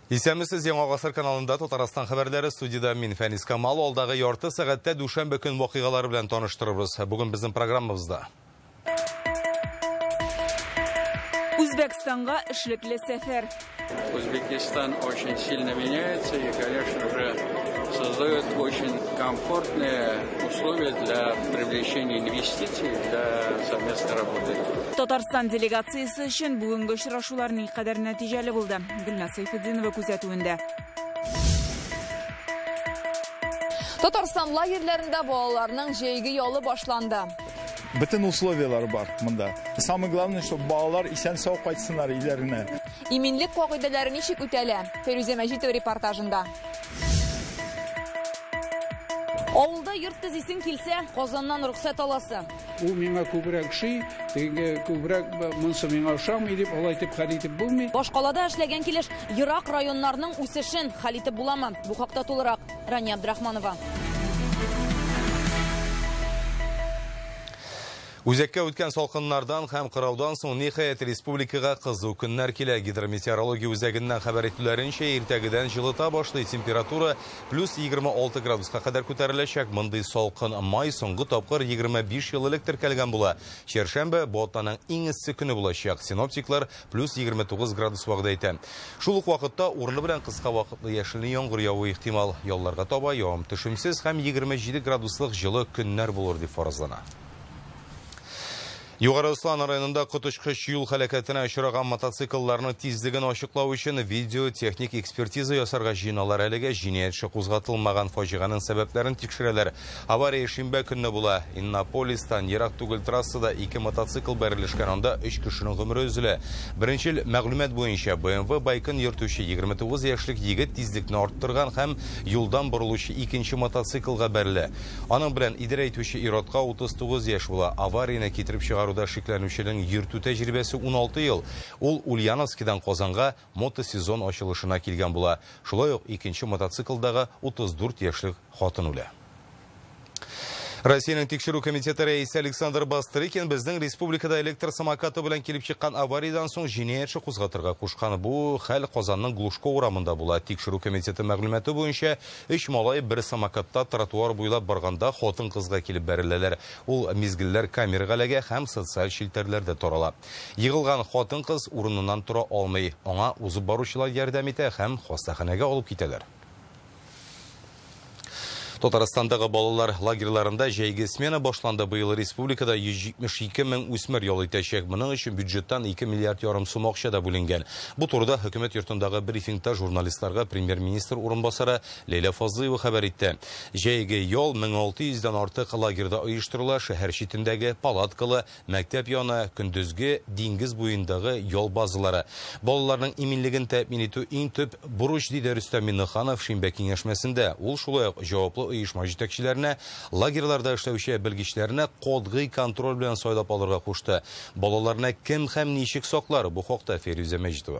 Исәмісіз Яңа ғасыр каналында Татарстан хәбәрләре студияда мин Фәнис Камал алдағы ярты сәгатьтә дүшәмбе көн вакыйгалары белән таныштырырбыз. Бүген безнең программабызда. Узбекстанга эшлекле сәфәр. Узбекистан очень сильно меняется и, конечно же, создает очень комфортные условия для привлечения инвестиций, для совместной работы. Татарстан делегациясы өчен бүгенге очрашулар никадәр нәтиҗәле булды. Гөлназ Сайфетдинова күзәтүендә. Татарстан лагерьләрендә балаларның җәйге ялы башланды. Bütün условиялар бар монда. Самое главное, чтобы балалар исән-сау кайтсыннар өйләренә. Иминлек кагыйдәләре ничек үтәлә? Фәрүзә Мәҗитова репортажында. Авылда йорт төзисең килсә, Казаннан рөхсәт аласы. У миңа күбрәк шый, тегә күбрәк монсы миңа ошамый дип, алай дип хәл итеп булмый. Башкалада эшләгән килеш ерак районнарның үсешен хәл итеп буламы? Бу хакта тулырак Рания Абдрахманова. Үзәккә үткән салкыннардан һәм кыраудан соң ниһаять республикага кызу көннәр килә. Гидрометеорология үзәгеннән хәбәр итүләренчә, иртәгедән җылыта башлый, температура плюс 26 градуска кадәр күтәреләчәк. Мондый салкын май соңгы тапкыр 25 ел элек теркәлгән була. Чәршәмбе бу атнаның иң эссе көне булачак. Синоптиклар плюс 29 градус вәгъдә итә. Шул ук вакытта урыны белән кыска вакытлы яшелне яңгыр явуы ихтимал. Ялларга таба явым төшемсез һәм 27 градуслык җылы көннәр булыр дип фаразлана. Югары Услан районында коточкыч юл һәлакәтенә очраган мотоциклларның тизлеген ачыклау өчен видео-техник экспертиза ясарга җыйналар. Әлегә җинаять эше кузгатылмаган фаҗиганың сәбәпләрен тикшерәләр. Авария шимбә көнне була. Иннополистан ерак түгел трассада 2 мотоцикл бәрелешкән, анда 3 кешенең гомере өзелә. Беренчел мәгълүмат буенча BMW байкын йөртүче 29 яшьлек егет тизлекне арттырган һәм юлдан борылучы икенче мотоциклга бәрелә. Аның белән идарә итүче ир-атка 39 яшь була. Аварияны китереп чыгаруда шикләнүченең йөртү тәҗрибәсе 16 ел. Ул Ульяновскидан Казанга мотосезон ачылышына килгән була. Шулай ук икенче мотоциклдагы 34 яшьлек хатын үлә. Россиянең тикшерү комитеты рәисе Александр Бастрыкин безнең республикада электр самокаты белән килеп чыккан авариядан соң җинаять эше кузгатырга кушкан. Бу хәл Казанның Глушко урамында була. Тикшерү комитеты мәгълүматы буенча 3 малай бер самокатта тротуар буйлап барганда хатын-кызга килеп бәреләләр. Ул мизгелләр камерага эләгә һәм социаль челтәрләрдә тарала. Егылган хатын-кыз урыныннан тора алмый. Аңа узып баручылар ярдәм итә һәм хастаханәгә алып китәләр. Татарстандагы балалар лагерьларында җәйге смена башланды. Быел республикада 172 мең үсмер ял итәчәк. Моның өчен бюджеттан 2 миллиард ярым сум акча да бүленгән. Бу турыда хөкүмәт йортындагы брифингта журналистларга премьер-министр урынбасары Лейла Фазлыева хәбәр итте. Җәйге ял 1600-дән артык лагерьда оештырыла. Шәһәр читендәге палаткалы, мәктәп яны, көндезге, диңгез буендагы ял базалары. Балаларның иминлеген тәэмин итү иң төп бурыч диде Рөстәм Миннеханов Шимбә киңәшмәсендә. Ул шулай ук җаваплы оешма җитәкчеләренә, лагерьларда эшләүче белгечләренә кодгый контроль белән сайлап алырга кушты. Балаларны кем һәм ничек саклар? Бу хакта Фәрүзә Мәҗитова.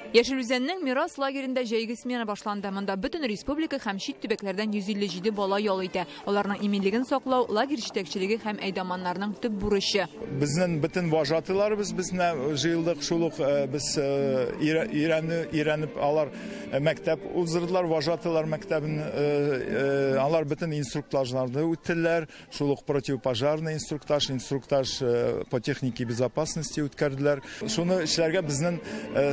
Яшелүзәннең Мирас лагерендә җәйге смена башланды. Монда бөтен республика һәм чит төбәкләрдән 157 бала ял итә. Аларның иминлеген саклау лагерь җитәкчелеге һәм әйдәманнарның төп бурычы. Безнең бөтен вожатыйларыбыз безне җыелдык, шул ук без өйрәнеп алар мәктәп уздырдылар, вожатыйлар мәктәбен, алар бөтен инструктажларны үттеләр, шул ук противопожарный инструктаж по технике безопасности үткәрделәр. Шуны эшләргә безнең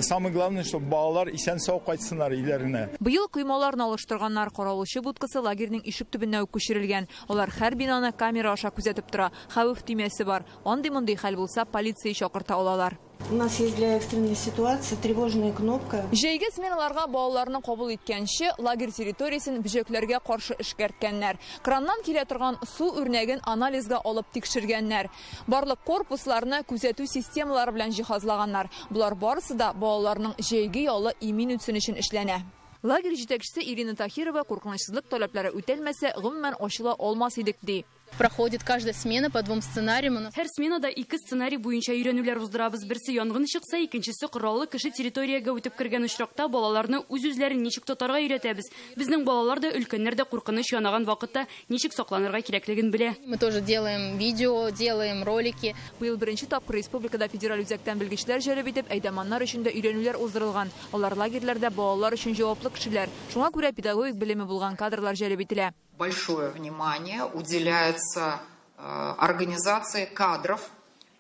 самое главное, чтобы балалар исән-сау кайтсыннар өйләренә. Быел коймаларны алыштырганнар, каравылчы будкасы лагерьнең ишек төбенә үк күчерелгән. Алар һәр бинаны камера аша күзәтеп тора. Хәвеф тимәсе бар. Андый-мондый хәл булса, полиция чакырта алалар. У нас есть для экстренной ситуации тревожная кнопка. Җәйге сменаларга балаларны кабул иткәнче лагерь территориясен бөҗәкләргә каршы эшкәрткәннәр. Краннан килә торган су үрнәген анализга алып тикшергәннәр. Барлык корпусларны күзәтү системалары белән җиһазлаганнар. Булар барысы да балаларның җәйге ялы имин үтсен өчен эшләнә. Лагерь җитәкчесе Ирина Тахирова куркынычсызлык таләпләре үтәлмәсә, гомумән ачыла алмас идек ди. Проходит каждая смена по 2 сценариям. Һәр сменада 2 сценарий буенча өйрәнүләр уздырабыз. Берсе янгын чыкса, икенчесе кораллы кеше территориягә үтеп кергән очракта балаларны үз-үзләрен ничек тотарга өйрәтәбез. Безнең балалар да, өлкәннәр дә куркыныч янаган вакытта ничек сакланырга кирәклеген белә. Мы тоже делаем видео, делаем ролики. Быел беренче тапкыр республикада федераль үзәктән белгечләр җәлеп итеп, әйдәманнар өчен дә өйрәнүләр уздырылган. Алар лагерьләрдә балалар өчен җаваплы кешеләр. Шуңа күрә педагогик белеме булган кадрлар җәлеп ителә. Большое внимание уделяется организации кадров.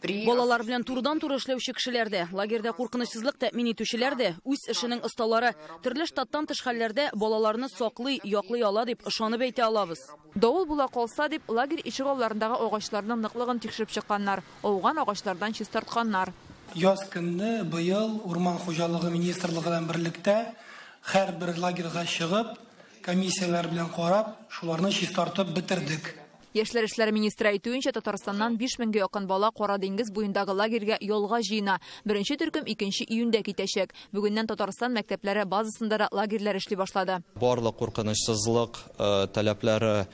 Балалар белән турыдан-туры эшләүче кешеләр дә, лагерьдә куркынычсызлык тәэмин итүчеләр дә, үз эшенең осталары, төрле штаттан тыш хәлләрдә балаларны саклый, яклый ала дип ышанып әйтә алабыз. Давыл була калса дип, лагерь ишек алларындагы агачларның ныклыгын тикшереп чыкканнар, ауган агачлардан чистартканнар. Яз көнне быел Урман хуҗалыгы министрлыгы белән берлектә һәрбер лагерьга чыгып, комиссияләр белән карап, шуларны чистартып бетердек. Яшьләр эшләре министры әйтүенчә, Татарстаннан 5000-гә якын бала Кара диңгез буендагы лагерьгә ялга җыена. Беренче төркем 2 июньдә китәчәк. Бүгеннән Татарстан мәктәпләре базасында да лагерьләр эшли башлады. Барлык куркынычсызлык таләпләре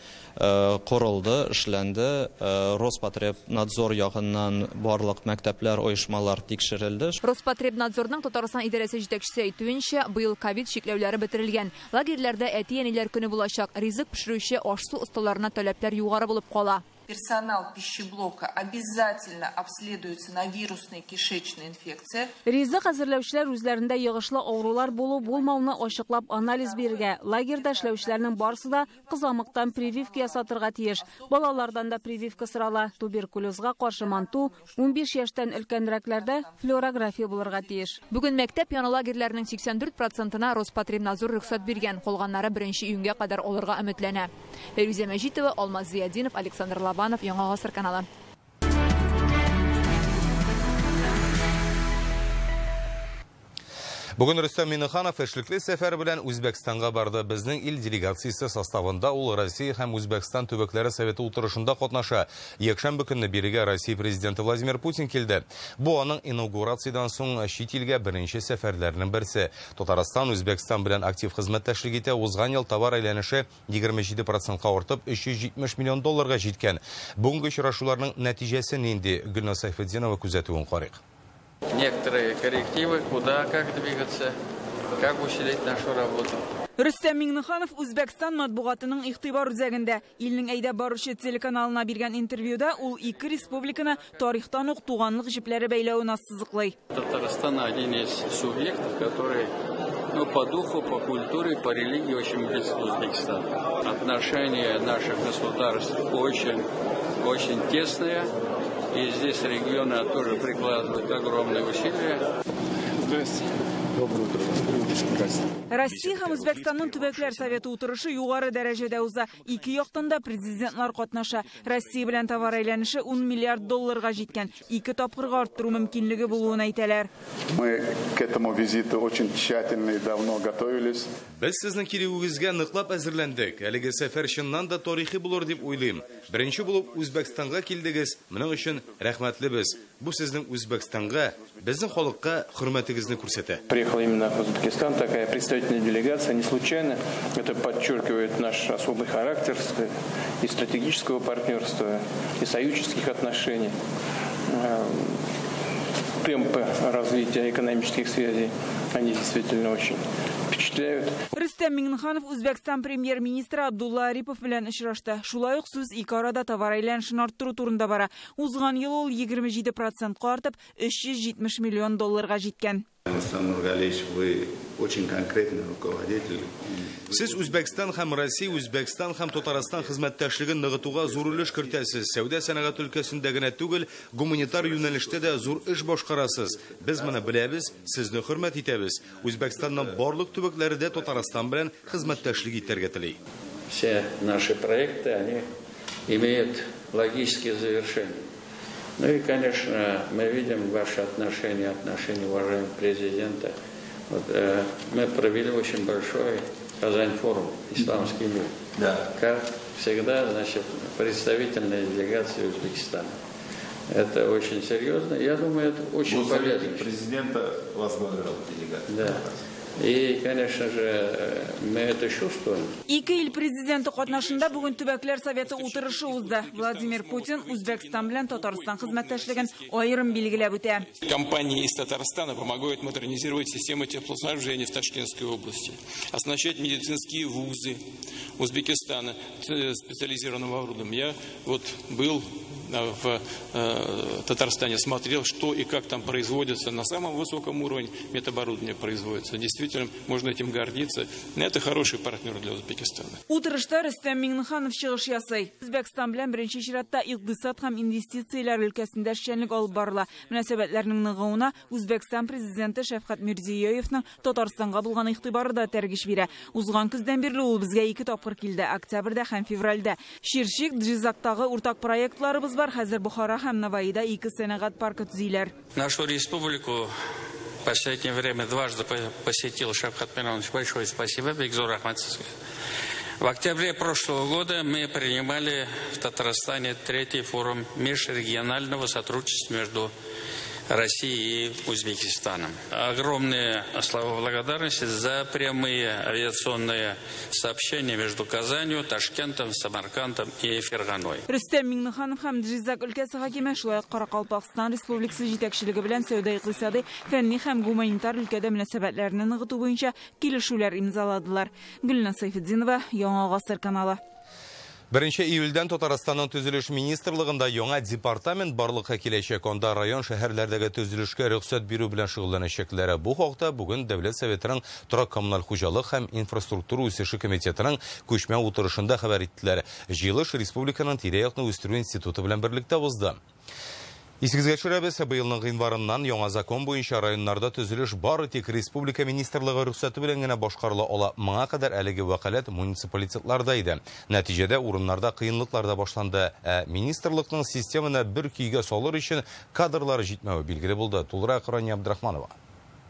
корылды, эшләнде. Роспотребнадзор ягыннан барлык мәктәпләр, оешмалар тикшерелде. Роспотребнадзорның Татарстан идарәсе җитәкчесе әйтүенчә, быел ковид чикләүләре бетерелгән. Лагерьләрдә әти-әниләр көне булачак. Ризык пешерүче аш-су осталарына таләпләр югары булып кала. Персонал пищеблока обязательно обследуется на вирусные кишечные инфекции. Ризык әзерләүчеләр үзләрендә йогышлы авырулар булу-булмауны ачыклап анализ бирергә. Лагерьдә эшләүчеләрнең барысы да кызамыктан прививка ясатырга тиеш. Балалардан да прививка сорала. Туберкулезга каршы манту, 15 яшьтән өлкәнрәкләрдә флюорография булырга тиеш. Бүген мәктәп яны лагерьләрнең 84%-на Роспотребнадзор рөхсәт биргән. Калганнары 1 июньгә кадәр алырга өметләнә. Фәрүзә Мәҗитова, Алмаз Зиядинов, Александр Лабанов, Яңа Гасыр каналы. Бүген Рөстәм Миннеханов эшлекле сәфәр белән Үзбәкстанга барды. Безнең ил делегациясе составында ул Россия һәм Үзбәкстан төбәкләре советы утырышында катнаша. Якшәмбе көнне бирегә Россия президенты Владимир Путин килде. Бу аның инаугурациядан соң чит илгә беренче сәфәрләренең берсе. Татарстан Үзбәкстан белән актив хезмәттәшлек итә. Узган ел товар әйләнеше 27%-ка артып, 370 миллион долларга җиткән. Бүгенге очрашуларның нәтиҗәсе нинди? Гөлнар Сайфетдинова күзәтүен карыйк. Некоторые коррективы, куда, как двигаться, как усилить нашу работу. Рөстәм Миннеханов Үзбәкстан матбугатының игътибар үзәгендә. Илнең әйдә баручы телеканалына биргән интервьюда ул ике республиканы тарихтан ук туганлык җипләре бәйләвен ассызыклый. Татарстан один из субъектов, который по духу, по культуре, по религии очень близко к Узбекистану. Отношения наших государств очень тесные. И здесь регионы тоже прикладывают огромные усилия. Здравствуйте. Доброе утро. Россия һәм Үзбәкстанның төбәкләр советы утырышы югары дәрәҗәдә уза. Ике яктан да президентлар катнаша. Россия белән товар әйләнеше 10 миллиард долларга җиткән. 2 тапкырга арттыру мөмкинлеге булуын әйтәләр. Мы к этому визиту очень тщательно и давно готовились. Без сезнең килүегезгә ныклап әзерләндек. Әлеге сәфәр чыннан да тарихи булыр дип уйлыйм. Беренче булып Үзбәкстанга килдегез. Моның өчен рәхмәтлебез. Бу сезнең Үзбәкстанга, безнең халыкка хөрмәтегезне күрсәтә. Приехала именно в Узбекистан такая представительная делегация, не случайно. Это подчеркивает наш особый характер и стратегического партнерства, и союзнических отношений. Темпы развития экономических связей, они действительно очень впечатляют. Рөстәм Миннеханов Үзбәкстан премьер-министры Абдулла Арипов белән очрашты. Шулай ук сүз ике арада товар әйләнешен арттыру турында бара. Узган ел ул 27%-ка артып, 370 миллион долларга җиткән. Вы очень конкретный руководитель. Сез Үзбәкстан һәм Россия, Үзбәкстан һәм Татарстан хезмәттәшлеген ныгытуга зур өлеш кертәсез. Сәүдә сәнәгать өлкәсендә генә түгел, гуманитар юнәлештә дә зур эш башкарасыз. Без моны беләбез, сезне хөрмәт итәбез. Үзбәкстанның барлык төбәкләрендә Татарстан белән хезмәттәшлек итәргә тели. Все наши проекты, они имеют логические завершения. Ну и, конечно, мы видим ваши отношения уважаемого президента. Вот, мы провели очень большой Казань-форум «Исламский мир». Да. Как всегда, значит, представительная делегация Узбекистана. Это очень серьезно. Я думаю, это очень полезно. Президента возглавлял делегацию. Да. И, конечно же, мы это чувствуем. Ике ил президенты катнашында бүгін төбәкләр советы утырышы узды. Владимир Путин Өзбекстан белән Татарстан хезмәттәшлеген аерым билгеләп үтә. Компании из Татарстана помогают модернизировать систему теплоснабжения в Ташкентской области, оснащать медицинские вузы Узбекистана специализированным оборудованием. Я вот был в Татарстане, смотрел, что и как там производится на самом высоком уровне медоборудование производится. Действительно, можно этим гордиться. Это хороший партнер для Узбекистана. Утырышта Рөстәм Миңнеханов чыгыш ясый. Үзбәкстан белән беренче чиратта икътисад һәм инвестицияләр өлкәсендә эшчәнлек алып барыла. Мөнәсәбәтләрнең ныгуына Үзбәкстан президенты Шәфкать Мирзияевның Татарстанга булган игътибары да тәргиш бирә. Узган көздән бирле ул безгә 2 тапкыр килде, октябрьдә һәм февральдә. Ширшик, Джизактагы уртак проектларыбыз бар. Хәзер Бухара һәм Наваида 2 сәнәгать паркы төзиләр. Нашу республику в последнее время дважды посетил Шавкат Миронович. Большое спасибо, Бекзор Ахмадович. В октябре прошлого года мы принимали в Татарстане 3-й форум межрегионального сотрудничества между Россией и Узбекистаном. Огромные слова благодарности за прямые авиационные сообщения между Казанью, Ташкентом, Самаркандом и Ферганой. Рөстәм Миңнеханов һәм Джизак өлкәсе хакиме шулай ук Каракалпакстан Республикасы җитәкчелеге белән сәүдә-икътисади, фәнни һәм гуманитар өлкәдә мөнәсәбәтләрне ныгыту буенча килешүләр имзаладылар. Гөлназ Сайфетдинова, Яңа Гасыр каналы. 1 июльдән Татарстанның төзелеш министрлыгында яңа департамент барлыкка киләчәк. Онда район шәһәрләрдәге төзелешкә рөхсәт бирү белән шөгыльләнәчәкләре. Бу хакта бүген Дәүләт Советының торак коммуналь хуҗалык һәм инфраструктура үсеше комитетының күчмә утырышында хәбәр иттеләр. Җыелыш республиканың тирә-якны үстерү институты белән берлектә узды. Исегезгә төшерәбез, быелның гыйнварыннан яңа закон буенча районнарда төзелеш бары тик республика министрлыгы рөхсәте белән генә башкарыла ала. Моңа кадәр әлеге вәкаләт муниципалитетларда иде. Нәтиҗәдә урыннарда кыенлыклар да башланды. Министрлыкның системаны бер көйгә салыр өчен кадрлары җитмәве билгеле булды. Тулырак Рания Абдрахманова.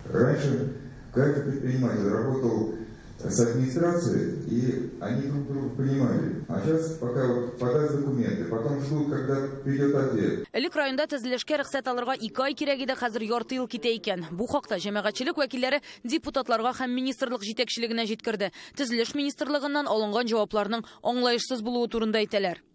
Раньше каждый предприниматель работал с администрацией, и они друг друга понимали. А сейчас пока вот подать документы, потом ждут, когда придет ответ. Элек районда төзелешкә рөхсәт алырга 2 ай кирәк иде, хәзер ярты ел китә икән. Бу хакта җәмәгатьчелек вәкилләре депутатларга һәм министрлык җитәкчелегенә җиткерде. Төзелеш министрлыгыннан алынган җавапларның аңлаешсыз булуы турында әйтәләр.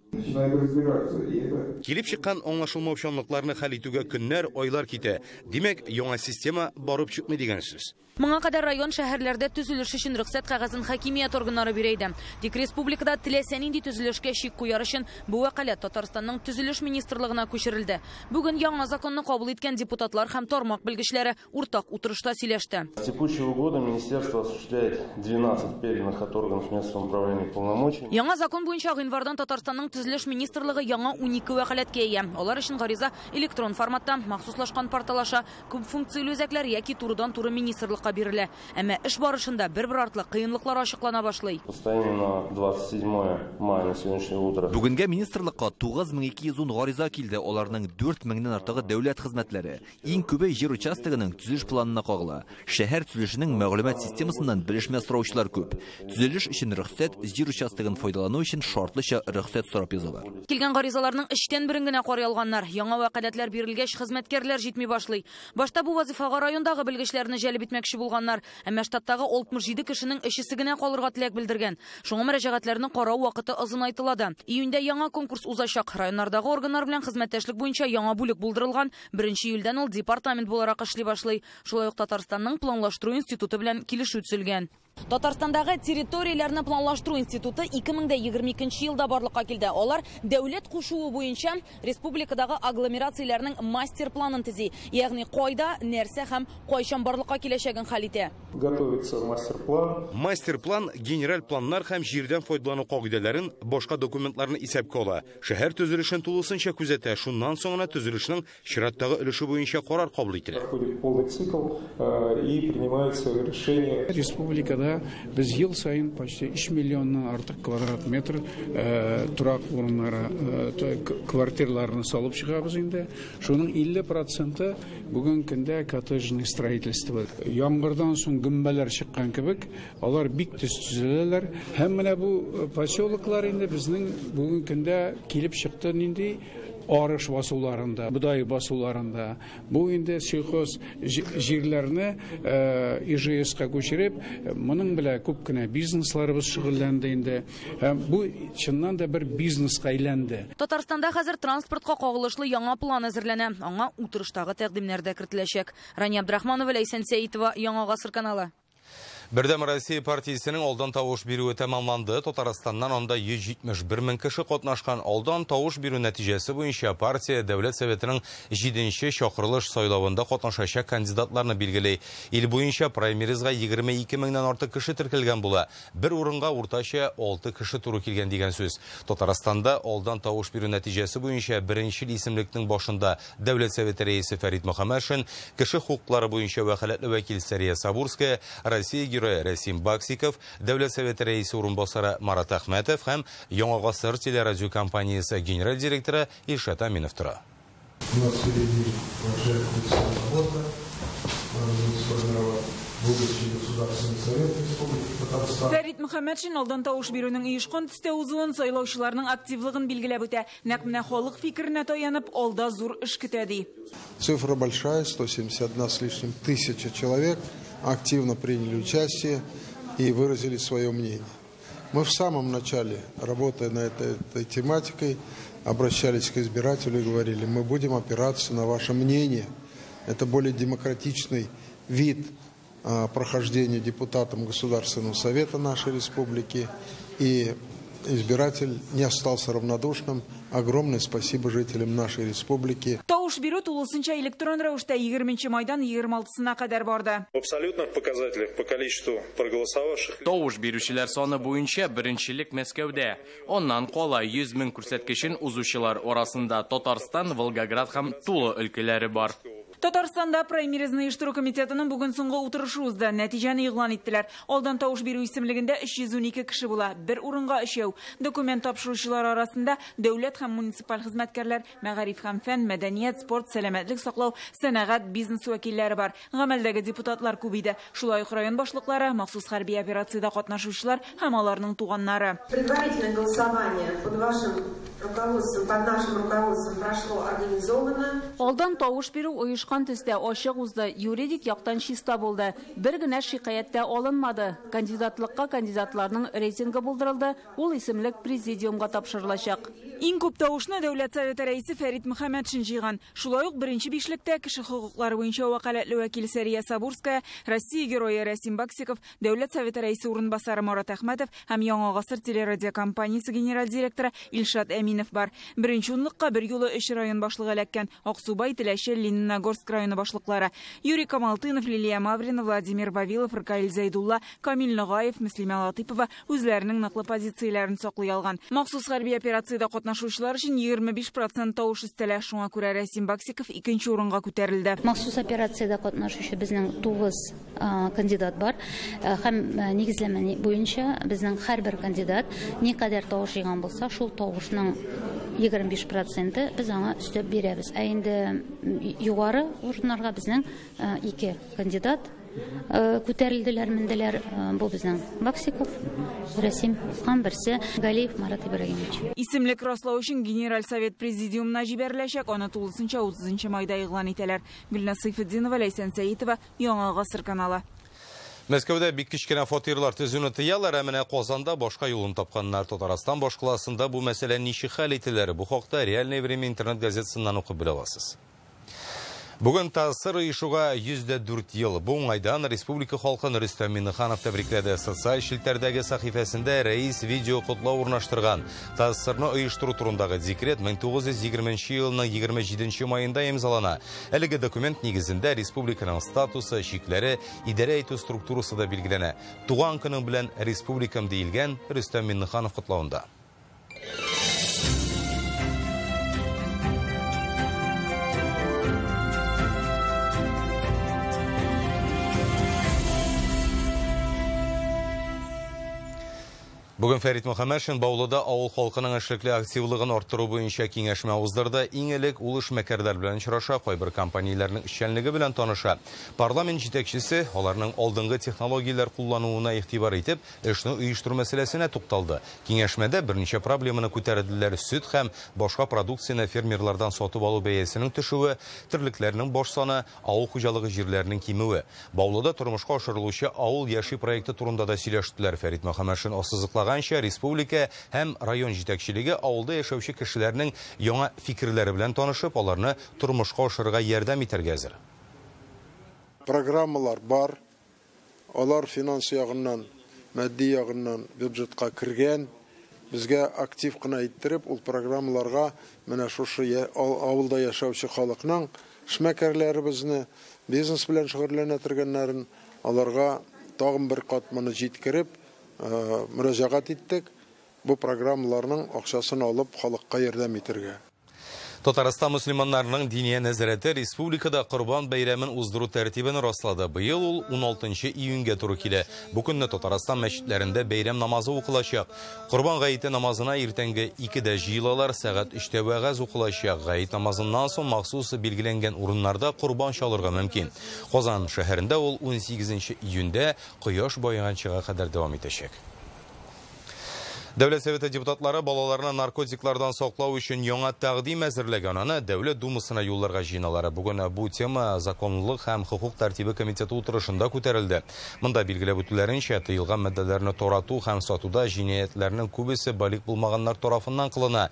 Килеп чыккан аңлашылмаучанлыкларны хәл итүгә көннәр, айлар китә. Димәк, яңа система барып чыкмый дигән сүз. Моңа кадәр район шәһәрләрдә төзелеш өчен рөхсәт кәгазен хакимият органнары бирә иде. Тик республикада теләсә нинди төзелешкә чик куяр өчен бу вәкаләт Татарстанның төзелеш министрлыгына күчерелде. Бүген яңа законны кабул иткән депутатлар һәм тармак белгечләре уртак утырышта сөйләште. С текущего года министерство осуществляет 12 переданных от органов местного управления полномочий. Яңа закон буенча гыйнвардан Татарстанның төзелеш министрлыгы яңа 12 вәкаләткә ия. Алар өчен гариза электрон форматта, махсуслашкан порталаша, күп функцияле үзәкләр яки турыдан-туры министрлык бирелә. Әмма эш барышында бер-бер артлы кыенлыклар ачыклана башлый. Состояние на 27 мая на сегодняшнее утро. Бүгенгә министрлыкка 9210 гариза килде. Аларның 4000ннән артыгы дәүләт хезмәтләре. Иң күбе җир участогының төзелеш планына кагыла. Шәһәр төзелешенең мәгълүмат системасыннан белешмә сораучылар күп. Төзелеш өчен рөхсәт, җир участогын файдалану өчен шартлыча рөхсәт сорап язалар. Килгән гаризаларның 3тән берен генә карый алганнар. Яңа вәкаләтләр бирелгәч, хезмәткәрләр җитми башлый. Башта бу вазифага райондагы белгечләрне җәлеп итмәкче булганнар, әмма штаттагы 67 кешенең эшесе генә калырга теләк белдергән. Шуңа мөрәҗәгатьләрне карау вакыты озынайтылады. Июньдә яңа конкурс узачак. Районнардагы органнар белән хезмәттәшлек буенча яңа бүлек булдырылган. 1 июльдән ул департамент буларак эшли башлый. Шулай ук Татарстанның планлаштыру институты белән килешү төзелгән. Татарстандагы территорияләрне планлаштыру институты 2022 елда барлыкка килде. Алар дәүләт кушуы буенча республикадагы агломерацияләрнең мастер планын төзи. Ягъни кайда, нәрсә һәм кайчан барлыкка киләчәген хәл итә. Готовится мастер-план. Мастер-план генераль планнар һәм җирдән файдалану кагыйдәләрен, башка документларны исәпкә ала. Шәһәр төзелешен тулысынча күзәтә. Шуннан соң гына төзелешнең чираттагы өлеше буенча карар кабул ителә. Проходит полный цикл и принимается решение. Республикада biz yıl sayın почти 3 миллионнан артык квадрат метр турак урыннары, квартираларны салып чыгабыз инде. Шуның 50% бүген көндә коттеджный строительство. Яңгырдан соң гөмбәләр чыккан кебек, алар бик тиз төзеләләр. Һәм менә бу поселоклар инде безнең бүген көндә килеп чыкты нинди арыш басуларында, будай басуларында. Бу инде сельхоз жерләрне ИЖС-ка күчереп, моның белән күп кенә бизнесларыбыз шөгыльләнде инде. Бу чыннан да бер бизнеска әйләнде. Татарстанда хәзер транспортка кагылышлы яңа план әзерләнә. Аңа утырыштагы тәкъдимнәр дә кертеләчәк. Рания Абдрахманова, Ләйсән Сәитова, Яңа Гасыр каналы. Бердәм Россия партиясының алдан тавыш бирүе тәмамланды. Татарстаннан онда 171 мең кеше катнашкан. Алдан тавыш бирү нәтиҗәсе буенча партия Дәүләт Советының 7нче чакырылыш сайлавында катнашачак кандидатларны билгеләй. Ил буенча праймеризга 22 меңнән артык кеше теркәлгән була. Бер урынга уртача 6 кеше туры килгән дигән сүз. Татарстанда алдан тавыш бирү нәтиҗәсе буенча беренче исемлекнең башында Дәүләт Советы рәисе Фәрит Мөхәммәтшин, кеше хукуклары буенча вәкаләтле вәкил Сәрия Сабурская, Россия герое Расим Баксиков, Дәүләт Советы рәисе урынбасары Марат Әхмәтов һәм Яңа Гасыр телерадио компаниясе генераль директоры Илшат Аминов тора. У нас впереди большая работа. Надо сформировать будущий государственный совет Республики Татарстан. Фәрит Мөхәммәтшин алдан тавыш бирүнең оешкан төстә узуын, сайлаучыларның активлыгын билгеләп үтә. Нәкъ менә халык фикеренә таянып, алда зур эш көтә ди. Цифра большая, 171 с лишним тысяча человек активно приняли участие и выразили свое мнение. Мы в самом начале, работая над этой тематикой, обращались к избирателю и говорили: мы будем опираться на ваше мнение. Это более демократичный вид прохождения депутатом Государственного совета нашей республики. И избиратель не остался равнодушным. Огромное спасибо жителям нашей республики. Тавыш бирү тулысынча электрон рәвештә 20 майдан 26-сына кадәр барды. В абсолютных показателях по количеству проголосовавших. Тавыш бирүчеләр саны буенча беренчелек Мәскәүдә. Оннан кала 100 мең күрсәткечен узучылар арасында Татарстан, Волгоград һәм Тула өлкәләре бар. Татарстанда праймеризны оештыру комитетының бүген соңгы утырышы узды. Нәтиҗәне игълан иттеләр. Алдан тавыш бирү исемлегендә 312 кеше була. Бер урынга 3. Документ тапшыручылар арасында дәүләт һәм муниципаль хезмәткәрләр, мәгариф һәм фән, мәдәният, спорт, сәламәтлек саклау, сәнәгать, бизнес вәкилләре бар. Гамәлдәге депутатлар күп иде. Шулай ук район башлыклары, махсус хәрби операциядә катнашучылар һәм аларның туганнары. Предварительное голосование под вашим руководством, под нашим руководством прошло организованно. Алдан тавыш бирү оешкан төстә ачык узды. Юридик яктан чиста булды. Бер генә шикаятьтә алынмады. Кандидатлыкка кандидатларның рейтингы булдырылды. Ул исемлек президиумга тапшырылачак. Иң күп тавышны Дәүләт Советы рәисе Фәрит Мөхәммәтшин җыйган. Шулай ук беренче бишлектә кеше хокуклары буенча вәкаләтле вәкил Сәрия Сабурская, Россия герое Расим Баксиков, Дәүләт Советы рәисе урынбасары Марат Әхмәтов һәм Яңа Гасыр телерадио компаниясе генераль директоры Илшат Әминов бар. Беренче унлыкка бер юлы 3 район башлыгы эләккән: Аксубай, Теләче, Лениногорск районы башлыклары. Юрий Камалтынов, Лилия Маврина, Владимир Вавилов, Ркаил Зайдулла, Камил Ногаев, Мөслимә Латыпова үзләренең ныклы позицияләрен саклый алган. Махсус хәрби операциядә катнашучылар өчен 25% тавыш өстәлә. Шуңа күрә Расим Баксиков 2нче урынга күтәрелде. Махсус операциядә катнашучы безнең 9 кандидат бар. Һәм нигезләмә буенча безнең һәрбер кандидат никадәр тавыш җыйган булса, шул тавышның 25% без аңа өстәп бирәбез. Ә инде югары урыннарга безнең 2 кандидат күтәрелделәр, менделәр. Бу безнең Баксиков, Расим һәм берсе Галиев Марат Ибрагимович. Исемлек раслау өчен Генераль совет президиумына җибәреләчәк. Аны тулысынча 30 майда игълан итәләр. Гөлназ Сайфетдинова, Ләйсән Сәитова, Яңа Гасыр каналы. Мәскәүдә бик кечкенә фатирлар төзүне тыялар, ә менә Казанда башка юлын тапканнар. Татарстан башкаласында бу мәсьәлә ничек хәл ителәр? Бу хакта Реальное время интернет газетасыннан укып белә аласыз. Бүген ТАССР оешуга 104 ел. Бу уңайдан республика халкын Рөстәм Миңнеханов тәбрикләде. Социаль челтәрдәге сәхифәсендә рәис видео котлау урнаштырган. ТАССРны оештыру турындагы декрет 1920 елның 27 маенда имзалана. Әлеге документ нигезендә республиканың статусы, чикләре, идарә итү структурасы да билгеләнә. Туган көне белән республикам диелгән Рөстәм Миңнеханов котлауында. Бүген Фәрит Мөхәммәтшин Баулыда авыл халкының эшлекле активлыгын арттыру буенча киңәшмә уздырды. Иң элек ул эшмәкәрләр белән очраша, кайбер компанияләрнең эшчәнлеге белән таныша. Парламент җитәкчесе аларның алдынгы технологияләр куллануына игътибар итеп, эшне оештыру мәсьәләсенә тукталды. Киңәшмәдә берничә проблеманы күтәрделәр. Сөт һәм башка продукцияне фермерлардан сатып алу бәясенең төшүе, терлекләрнең баш саны, авыл хуҗалыгы җирләренең кимүе. Баулыда тормышка ашырылучы авыл яши проекты турында да сөйләштеләр. Фәрит Мөхәммәтшин ассызыклаганча, республика һәм район җитәкчелеге авылда яшәүче кешеләрнең яңа фикерләре белән танышып, аларны тормышка ашырырга ярдәм итәргә әзер. Программалар бар. Алар финанс ягыннан, матди ягыннан бюджетка кергән. Безгә актив кына иттереп, ул программаларга менә шушы авылда яшәүче халыкның эшмәкәрләребезне, бизнес белән шөгыльләнә торганнарын аларга тагын бер кат моны җиткереп мөрәҗәгать иттек. Бу программаларның акчасын алып халыкка ярдәм итәргә. Татарстан мөселманнарының диния нәзарәте республикада Корбан бәйрәмен уздыру тәртибен раслады. Быел ул 16 июньгә туры килә. Бу көнне Татарстан мәчетләрендә бәйрәм намазы укылачак. Корбан гаете намазына иртәнге 2дә җыелалар, сәгать 3тә вәгазь укылачак. Гает намазыннан соң махсус билгеләнгән урыннарда курбан чалырга мөмкин. Казан шәһәрендә ул 18 июньдә кояш баеганчыга кадәр дәвам итәчәк. Дәүләт Советы депутатлары балаларны наркотиклардан саклау өчен яңа тәкъдим әзерләгән. Аны Дәүләт Думасына юлларга җыйналар. Бүген бу тема Законлык һәм хукук тәртибе комитеты утырышында күтәрелде. Монда билгеләп үтүләренчә, тыелган маддәләрне тарату һәм сатуда җинаятьләрнең күбесе балик булмаганнар тарафыннан кылына.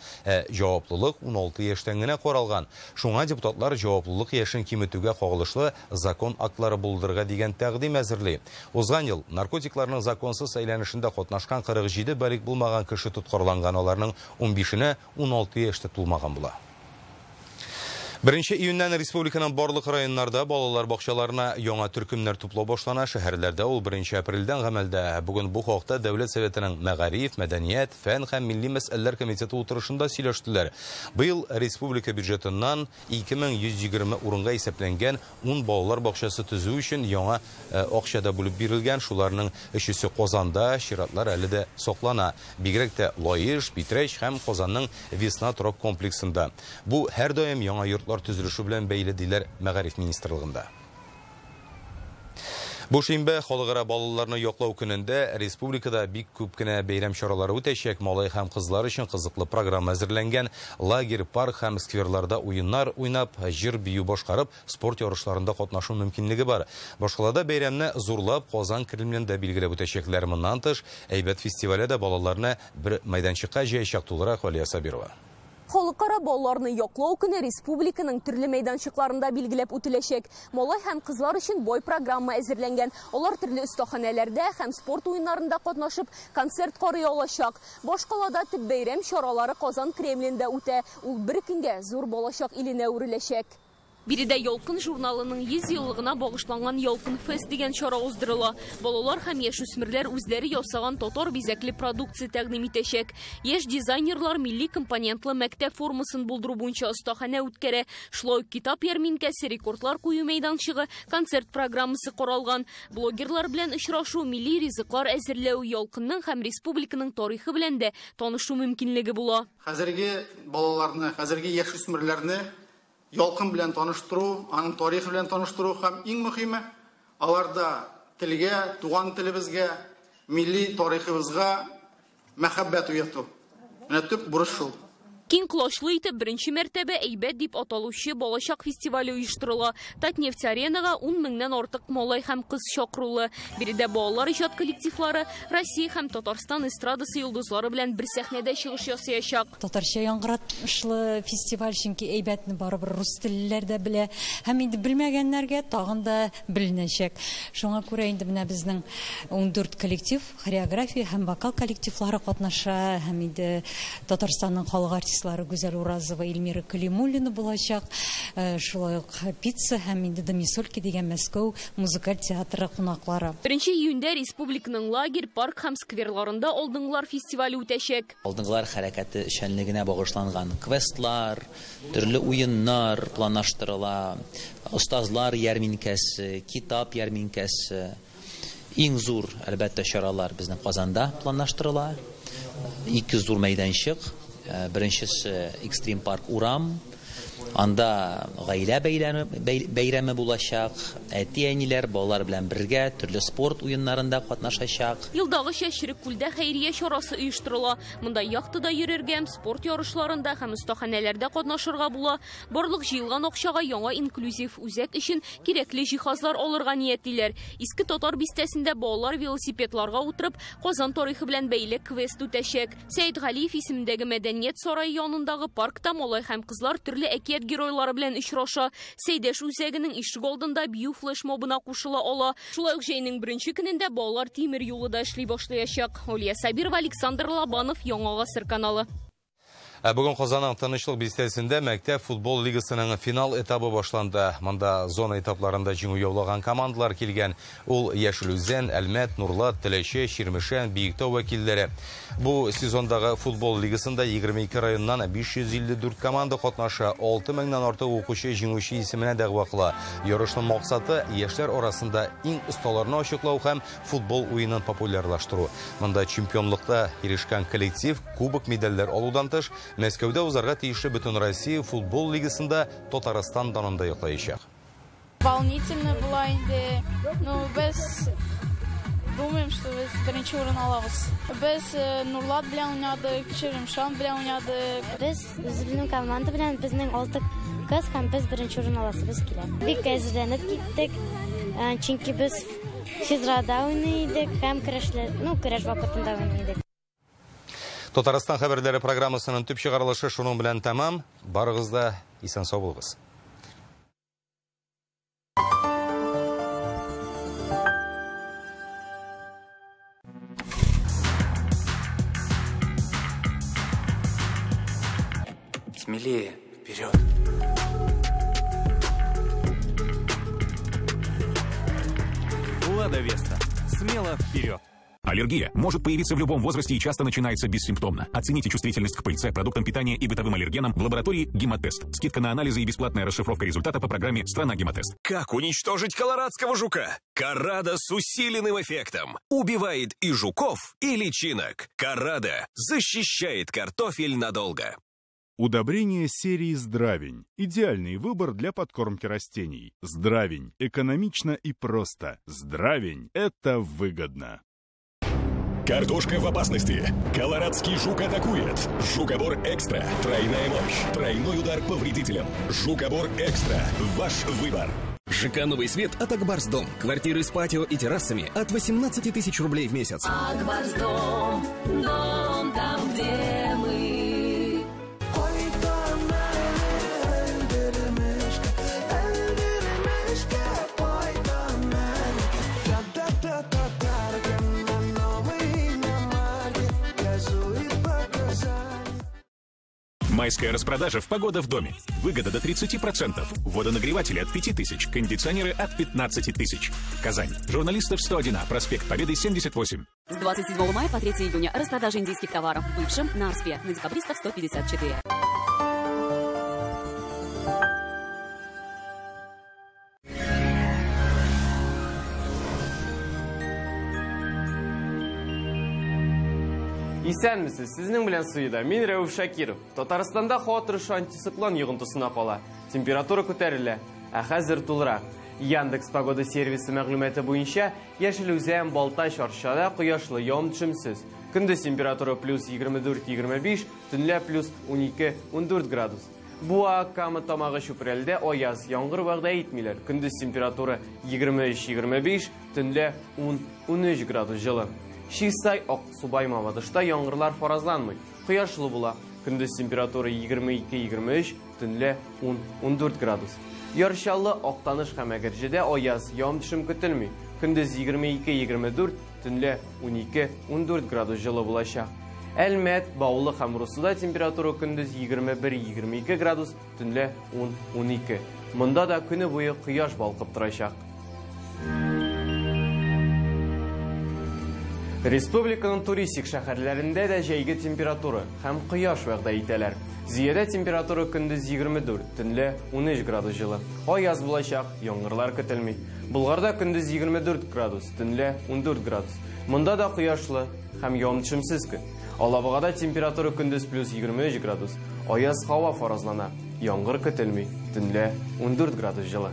Җаваплылык 16 яшьтән генә каралган. Шуңа депутатлар җаваплылык яшен киметүгә кагылышлы закон актлары булдырырга дигән тәкъдим әзерли. Узган ел наркотикларның законсыз әйләнешендә катнашкан 47 балик булмаган кеше тоткарланган, аларның 15-не 16 яшьтә тулмаган була. 1 июньнән республиканың барлык районнарда балалар бакчаларына яңа төркемнәр туплау башлана. Шәһәрләрдә ул 1 апрельдән гамәлдә. Бүген бу хакта Дәүләт Советының Мәгариф, Мәдәният, Фән һәм милли мәсьәләләр комитеты утырышында сөйләштеләр. Быел республика бюджетыннан 2120 урынга исәпләнгән 10 балалар бакчасы төзү өчен яңа акчада бүлеп бирелгән. Шуларның 3-се Казанда, чиратлар әле дә саклана. Бигрәк тә Лаеш, Питрәч һәм Казанның Весна торак комплексында. Бу һәр даим яңа йортлар төзелеше белән бәйле диләр Мәгариф министрлыгында. Бу шимбә халыкара балаларны яклау көнендә республикада бик күп кенә бәйрәм чаралары үтәчәк. Малай һәм кызлар өчен кызыклы программа әзерләнгән. Лагерь, парк һәм скверларда уеннар уйнап, җыр бию башкарып, спорт ярышларында катнашу мөмкинлеге бар. Башкалада бәйрәмне зурлап Казан Кремлендә билгеләп үтәчәкләр. Моннан тыш, әйбәт фестивале дә балаларны бер майданчыкка җыячак тулырак Валия Сабирова. Халыкара балаларны яклау көне республиканың төрле мәйданчыкларында билгеләп үтеләчәк. Малай һәм кызлар өчен бой программа әзерләнгән. Алар төрле остаханәләрдә һәм спорт уеннарында катнашып, концерт карый алачак. Башкалада төп бәйрәм чаралары Казан Кремлендә үтә. Ул бер көнгә зур балачак иленә үреләчәк. Биредә Ялкын журналының 100 еллыгына багышланган Ялкын фест дигән чара уздырыла. Балалар һәм яшүсмерләр үзләре ясаган татар бизәкле продукция тәкъдим итәчәк. Яшь дизайнерлар милли компонентлы мәктәп формасын булдыру буенча остаханә үткәрә. Шулай ук китап ярминкәсе, рекордлар кую мәйданчыгы, концерт программасы каралган. Блогерлар белән очрашу, милли ризыклар әзерләү, Ялкынның һәм республиканың тарихы белән дә танышу мөмкинлеге була. Хәзерге балаларны, хәзерге яшүсмерләрне Ялкын белән таныштыру, аның тарихы белән таныштыру һәм иң мөһиме, аларда телгә, туган телебезгә, милли тарихыбызга мәхәббәт уяту. Менә төп бурыч шул. Киң клашлы итеп 1 мәртәбә әйбәт дип аталучы балачак фестивале оештырыла. Татнефть аренага 10 меңнән артык малай һәм кыз чакырылы. Биредә балалар иҗат коллективлары Россия һәм Татарстан эстрадасы йолдызлары белән бер сәхнәдә чыгыш ясаячак. Татарча яңгырашлы фестиваль, чөнки әйбәтне барыбер рус теллеләр дә белә, һәм инде белмәгәннәргә тагын да беленәчәк. Шуңа күрә инде менә безнең 14 коллектив, хореография һәм вокал коллективлары катнаша, һәм инде Татарстанның халык артистлары Гүзәл Уразова, Эльмира Калимуллина булачак. Шулай ук Пицца һәм инде Домисольки дигән Мәскәү музыкаль театры кунаклары. 1 июньдә республиканың лагерь, парк һәм скверларында алдынгылар фестивале үтәчәк. Алдынгылар хәрәкәте эшчәнлегенә багышланган квестлар, төрле уеннар планлаштырыла, остазлар ярминкәсе, китап ярминкәсе. Иң зур, әлбәттә, чаралар безнең Казанда планлаштырыла. 2 зур мәйданчык. Беренчесе Extreme Park урам. Анда гаилә бәйрәме булачак, әти-әниләр балалар белән бергә төрле спорт уеннарында катнашачак. Елдагыча Ширекүлдә хәйрия чарасы оештырыла. Монда яхтада йөрергә, спорт ярышларында һәм остаханәләрдә катнашырга була. Барлык җыелган акчага яңа инклюзив үзәк өчен кирәкле җиһазлар алырга ниятлиләр. Иске татар бистәсендә балалар велосипедларга утырып, Казан тарихы белән бәйле квест үтәчәк. Сәйд Галиев исемендәге Мәдәният сарае янындагы паркта малай һәм кызлар төрле әкият геройлары белән очраша. Сәйдәш үзәгенең ишек алдында бию флешмобына кушыла ала. Шулай ук җәйнең беренче көнендә балалар тимер юлы да эшли башлаячак. Олия Сабирова, Александр Лабанов, Яңа Гасыр каналы. Бүген Казанның Тынычлык бистәсендә мәктәп футбол лигасының финал этабы башланды. Монда зона этапларында җиңү яулаган командалар килгән. Ул Яшелүзән, Әлмәт, Нурлат, Теләче, Ширмешән, Биектау вәкилләре. Бу сезондагы футбол лигасында 22 районнан 554 команда катнаша, 6000-нан артык укучы җиңүче исеменә дәгъва кыла. Ярышның максаты яшьләр арасында иң осталарны ачыклау һәм футбол уенын популярлаштыру. Монда чемпионлыкта ирешкән коллектив кубок медальләр алудан тыш Мәскәүдә узарга тиешле Бөтен Россия футбол лигасында Татарстан данында яклаячак. Волнительно була инде, но без думаем, что без беренче урын алабыз. Без Нурлат белән уйнадык, Ширимшан белән уйнадык. Без безнең команда белән безнең 6 кыз һәм без беренче урын аласыбыз килә. Бик әзерләнеп киттек, чөнки без физрада уйныйдык һәм көрәш вакытында уйныйдык. Татарстан хәбәрләре программасының төп чыгарылышы шуның белән тәмам. Барыгыз да исән сау булыгыз. Смелее, вперед. Лада Веста. Смело вперед. Аллергия может появиться в любом возрасте и часто начинается бессимптомно. Оцените чувствительность к пыльце, продуктам питания и бытовым аллергенам в лаборатории «Гемотест». Скидка на анализы и бесплатная расшифровка результата по программе «Страна Гемотест». Как уничтожить колорадского жука? Карада с усиленным эффектом. Убивает и жуков, и личинок. Карада защищает картофель надолго. Удобрение серии «Здравень». Идеальный выбор для подкормки растений. «Здравень». Экономично и просто. «Здравень» — это выгодно. Картошка в опасности. Колорадский жук атакует. Жукобор Экстра. Тройная мощь. Тройной удар по вредителям. Жукобор Экстра. Ваш выбор. ЖК «Новый свет» от Акбарсдом. Квартиры с патио и террасами от 18 тысяч рублей в месяц. Акбарсдом. Дом там, где мы. Майская распродажа в «Погода в доме». Выгода до 30%. Водонагреватели от 5000. Кондиционеры от 15 тысяч. Казань. Журналистов 101А. Проспект Победы 78. С 27 мая по 3 июня распродажа индийских товаров в бывшем Нарспе. На Декабристов 154. Исәнмесез, сезнең белән суйда. Мин Рәүф Шакиров. Татарстанда һава торышы антициклон йогынтысына кала. Температура күтәрелә. Ә хәзер тулырак. Яндекс погода сервисы мәгълүматы буенча, Яшелүзән, Балтач, Арчада кояшлы, явым-төшемсез. Көндез температура плюс 24-25, төнлә плюс 12-14 градус. Буа, Кама, Тамагы, Чүпрәлдә аяз, яңгыр вәгъдә итмиләр. Көндез температура 23-25, төнлә 10-13 градус жылы. Шисай, Аксубай, Мамадышта яңгырлар фаразланмый. Кояшлы була. Көндез температура 22-23, төнлә 10-14 градус. Ярчаллы, Актаныш һәм Әгерҗедә аяз, явым-төшем көтелми. Көндез 22-24, төнлә 12-14 градус жылы булачак. Әлмәт, Баулы һәм Русуда температура көндез 21-22 градус, төнлә 10-12. Монда да көне буе кояш балкып торачак. Республиканың туристик шәһәрләрендә дә җәйге температура һәм кояш вәгъдә итәләр. Зиядә температура көндез 24, төнлә 13 градус жылы. Аяз булачак, яңгырлар көтелми. Булгарда көндез 24 градус, төнлә 14 градус. Монда да кояшлы һәм явым-төшемсез көн. Алабугада температура көндіз плюс 23 градус, аяз хава фаразлана, яңгыр көтелмей, төнлә 14 градус жылы.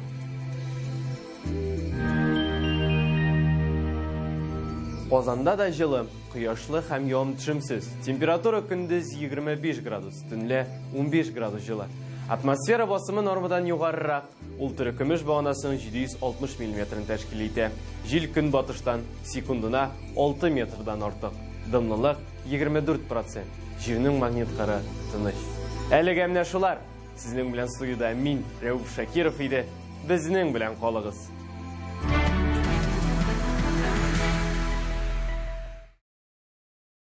Казанда да жылы, кояшлы һәм явым-төшемсез. Температура көндез 25 градус, төнлә 15 градус жылы. Атмосфера басымы нормадан югарырак, ул төркемеш баганасын 760 мм тәшкил итә. Җил көнбатыштан секундына 6 метрдан артык. Дымлылык 24%. Җирнең магнит кыры тыныч. Әлегә менә шулар. Сезнең белән студиядә мин, Рәүф Шакиров иде. Безнең белән калыгыз.